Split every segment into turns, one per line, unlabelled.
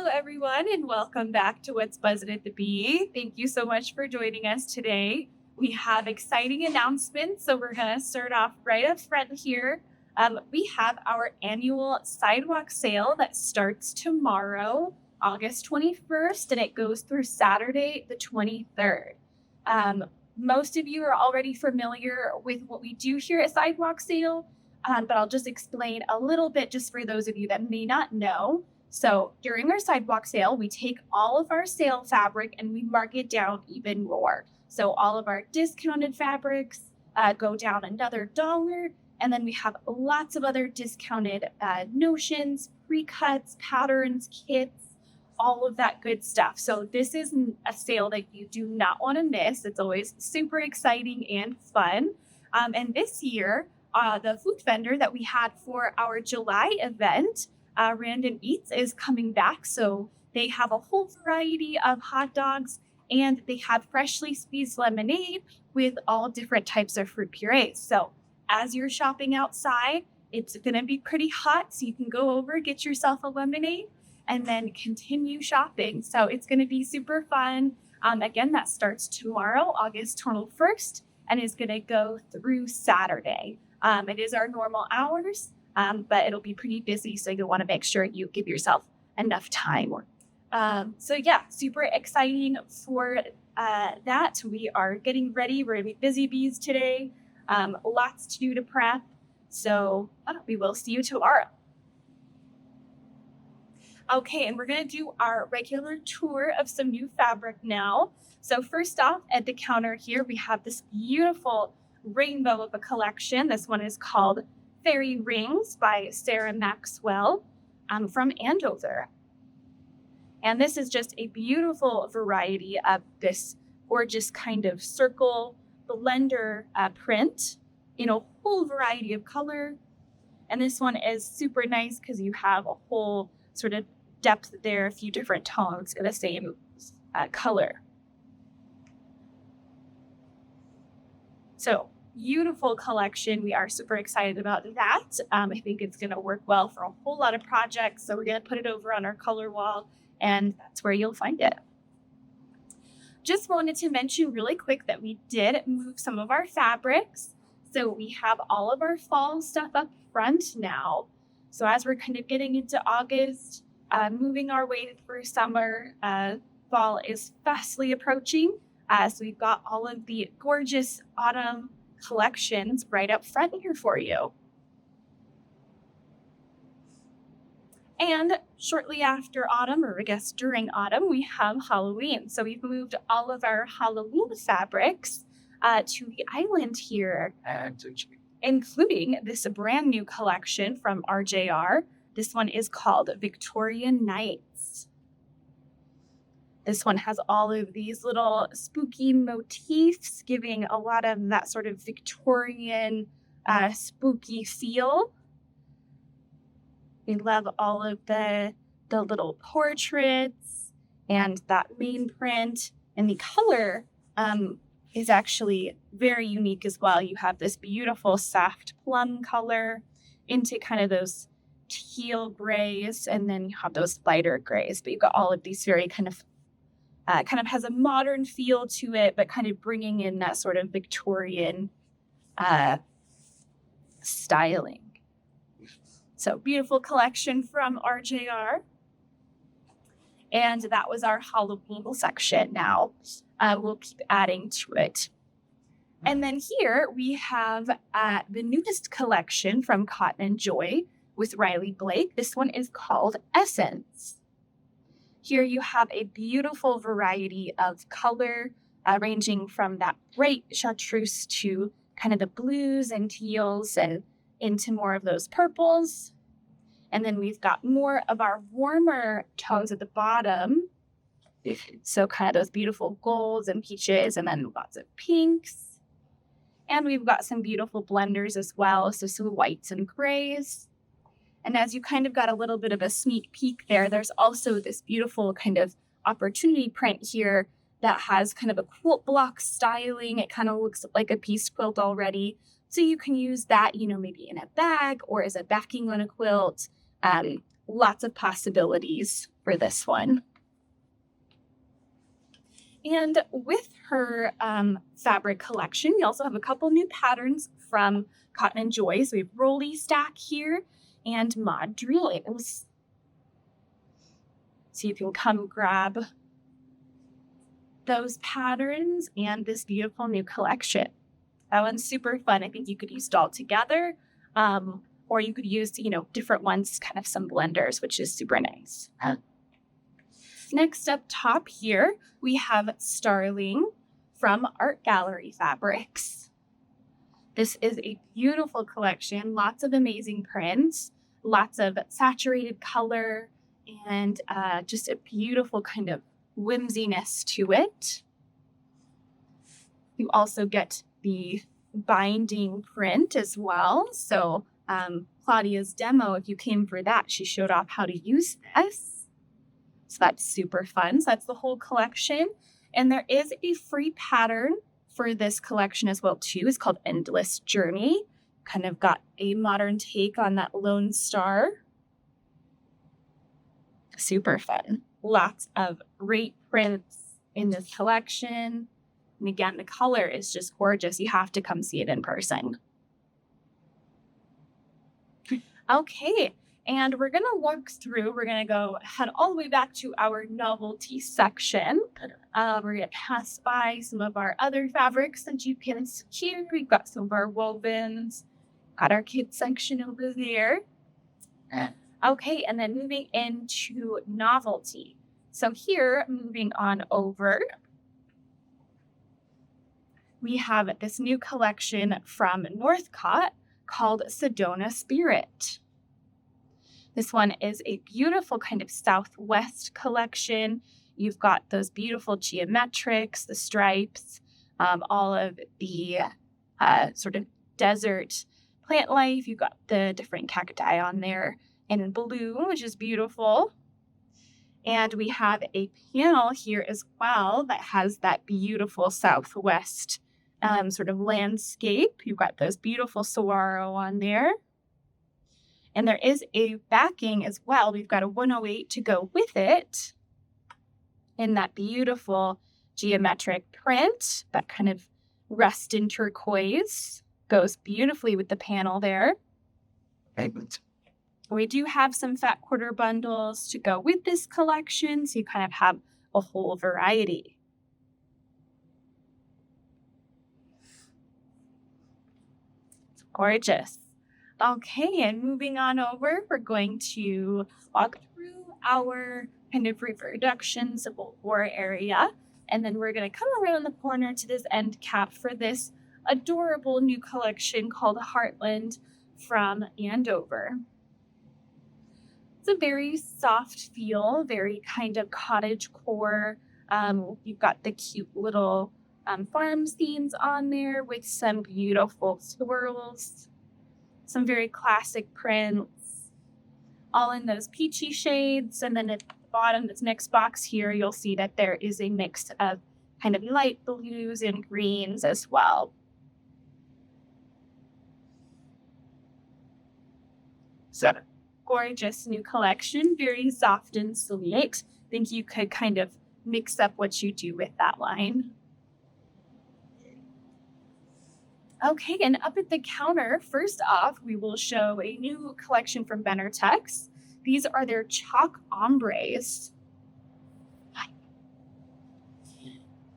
Hello, everyone, and welcome back to What's Buzzing at the Bee. Thank you so much for joining us today. We have exciting announcements, so we're going to start off right up front here. We have our annual sidewalk sale that starts tomorrow, August 21st, and it goes through Saturday, the 23rd. Most of you are already familiar with what we do here at Sidewalk Sale, but I'll just explain a little bit just for those of you that may not know. So during our sidewalk sale, we take all of our sale fabric and we mark it down even more. So all of our discounted fabrics go down another $1. And then we have lots of other discounted notions, pre-cuts, patterns, kits, all of that good stuff. So this is a sale that you do not want to miss. It's always super exciting and fun. And this year, the food vendor that we had for our July event, Random Eats, is coming back. So they have a whole variety of hot dogs and they have freshly squeezed lemonade with all different types of fruit purees. So as you're shopping outside, it's going to be pretty hot. So you can go over, get yourself a lemonade and then continue shopping. So it's going to be super fun. Again, that starts tomorrow, August 21st, and is going to go through Saturday. It is our normal hours, but it'll be pretty busy, so you'll want to make sure you give yourself enough time. So yeah, super exciting for that. We are getting ready. We're going to be busy bees today. Lots to do to prep. So we will see you tomorrow. Okay, and we're going to do our regular tour of some new fabric now. So first off, at the counter here, we have this beautiful rainbow of a collection. This one is called Fairy Rings by Sarah Maxwell from Andover. And this is just a beautiful variety of this gorgeous kind of circle blender print in a whole variety of color. And this one is super nice because you have a whole sort of depth there, a few different tones in the same color. So beautiful collection. We are super excited about that. I think it's going to work well for a whole lot of projects. So we're going to put it over on our color wall, and that's where you'll find it. Just wanted to mention really quick that we did move some of our fabrics. So we have all of our fall stuff up front now. So as we're kind of getting into August, moving our way through summer, fall is fastly approaching. So we've got all of the gorgeous autumn collections right up front here for you. And shortly after autumn, or I guess during autumn, we have Halloween. So we've moved all of our Halloween fabrics to the island here, including this brand new collection from RJR. This one is called Victorian Nights. This one has all of these little spooky motifs, giving a lot of that sort of Victorian spooky feel. We love all of the little portraits and that main print. And the color is actually very unique as well. You have this beautiful soft plum color into kind of those teal grays, and then you have those lighter grays. But you've got all of these very kind of has a modern feel to it, but kind of bringing in that sort of Victorian styling. So beautiful collection from RJR. And that was our Halloween section. Now we'll keep adding to it. And then here we have the newest collection from Cotton and Joy with Riley Blake. This one is called Essence. Here you have a beautiful variety of color, ranging from that bright chartreuse to kind of the blues and teals and into more of those purples. And then we've got more of our warmer tones at the bottom. So kind of those beautiful golds and peaches, and then lots of pinks. And we've got some beautiful blenders as well, so some whites and grays. And as you kind of got a little bit of a sneak peek there, there's also this beautiful kind of opportunity print here that has kind of a quilt block styling. It kind of looks like a piece quilt already. So you can use that, maybe in a bag or as a backing on a quilt. lots of possibilities for this one. And with her fabric collection, we also have a couple new patterns from Cotton and Joy. So we have Rolly Stack here and Mod Dreams. So you can come grab those patterns and this beautiful new collection. That one's super fun. I think you could use it all together, or you could use, different ones, kind of some blenders, which is super nice. Next up top here, we have Starling from Art Gallery Fabrics. This is a beautiful collection, lots of amazing prints, lots of saturated color, and just a beautiful kind of whimsiness to it. You also get the binding print as well. So Claudia's demo, if you came for that, she showed off how to use this. So that's super fun. So that's the whole collection. And there is a free pattern for this collection as well too. It's called Endless Journey. Kind of got a modern take on that Lone Star. Super fun. Lots of great prints in this collection. And again, the color is just gorgeous. You have to come see it in person. Okay. And we're going to walk through, we're going to head all the way back to our novelty section. We're going to pass by some of our other fabrics that you can see here. We've got some of our wovens, got our kids section over there. Okay, and then moving into novelty. So here, moving on over, we have this new collection from Northcott called Sedona Spirit. This one is a beautiful kind of Southwest collection. You've got those beautiful geometrics, the stripes, all of the sort of desert plant life. You've got the different cacti on there and in blue, which is beautiful. And we have a panel here as well that has that beautiful Southwest sort of landscape. You've got those beautiful saguaro on there. And there is a backing as well. We've got a 108 to go with it in that beautiful geometric print, that kind of rustin turquoise. Goes beautifully with the panel there. We do have some fat quarter bundles to go with this collection, so you kind of have a whole variety. It's gorgeous. Okay, and moving on over, we're going to walk through our kind of reproduction Civil War area, and then we're going to come around the corner to this end cap for this adorable new collection called Heartland from Andover. It's a very soft feel, very kind of cottage core. You've got the cute little farm scenes on there with some beautiful swirls. Some very classic prints, all in those peachy shades. And then at the bottom, this next box here, you'll see that there is a mix of kind of light blues and greens as well. So gorgeous new collection, very soft and sweet. I think you could kind of mix up what you do with that line. Okay, and up at the counter, first off, we will show a new collection from Benartex. These are their chalk ombres.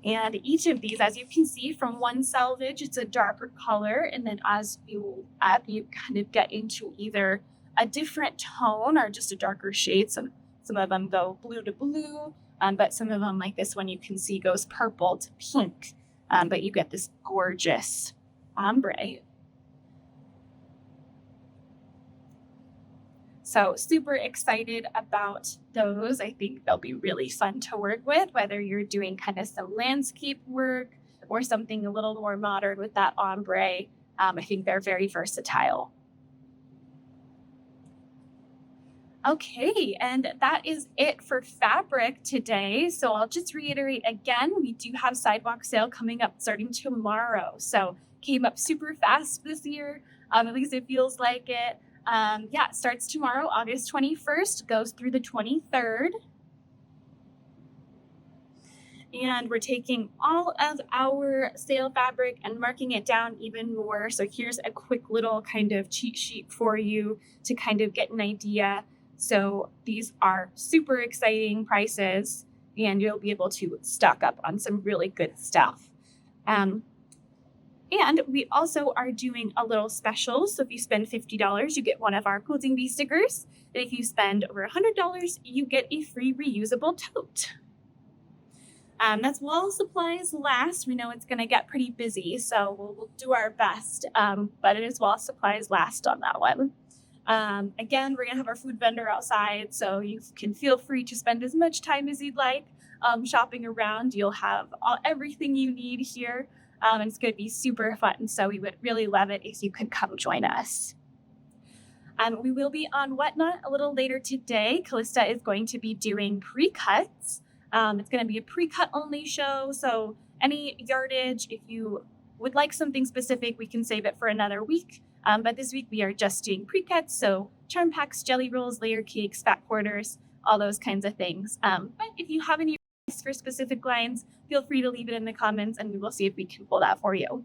And each of these, as you can see from one selvage, it's a darker color. And then as you add, you kind of get into either a different tone or just a darker shade. Some of them go blue to blue, but some of them, like this one, you can see goes purple to pink. But you get this gorgeous ombre. So super excited about those. I think they'll be really fun to work with, whether you're doing kind of some landscape work or something a little more modern with that ombre. I think they're very versatile. Okay, and that is it for fabric today. So I'll just reiterate again, we do have sidewalk sale coming up starting tomorrow. So came up super fast this year, at least it feels like it. Yeah, it starts tomorrow, August 21st, goes through the 23rd. And we're taking all of our sale fabric and marking it down even more. So here's a quick little kind of cheat sheet for you to kind of get an idea. So these are super exciting prices, and you'll be able to stock up on some really good stuff. And we also are doing a little special. So if you spend $50, you get one of our Quilting Bee stickers. And if you spend over $100, you get a free reusable tote. That's while supplies last. We know it's going to get pretty busy, so we'll do our best. But it is while supplies last on that one. Again, we're going to have our food vendor outside, so you can feel free to spend as much time as you'd like shopping around. You'll have everything you need here, and it's going to be super fun. So we would really love it if you could come join us. We will be on Whatnot a little later today. Callista is going to be doing pre-cuts. It's going to be a pre-cut only show, so any yardage, if you would like something specific, we can save it for another week. But this week we are just doing pre-cuts, so charm packs, jelly rolls, layer cakes, fat quarters, all those kinds of things. But if you have any requests for specific lines, feel free to leave it in the comments and we will see if we can pull that for you.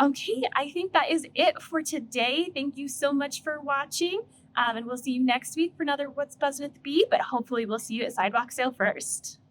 Okay, I think that is it for today. Thank you so much for watching. And we'll see you next week for another What's Buzzing with the Bee, but hopefully we'll see you at Sidewalk Sale first.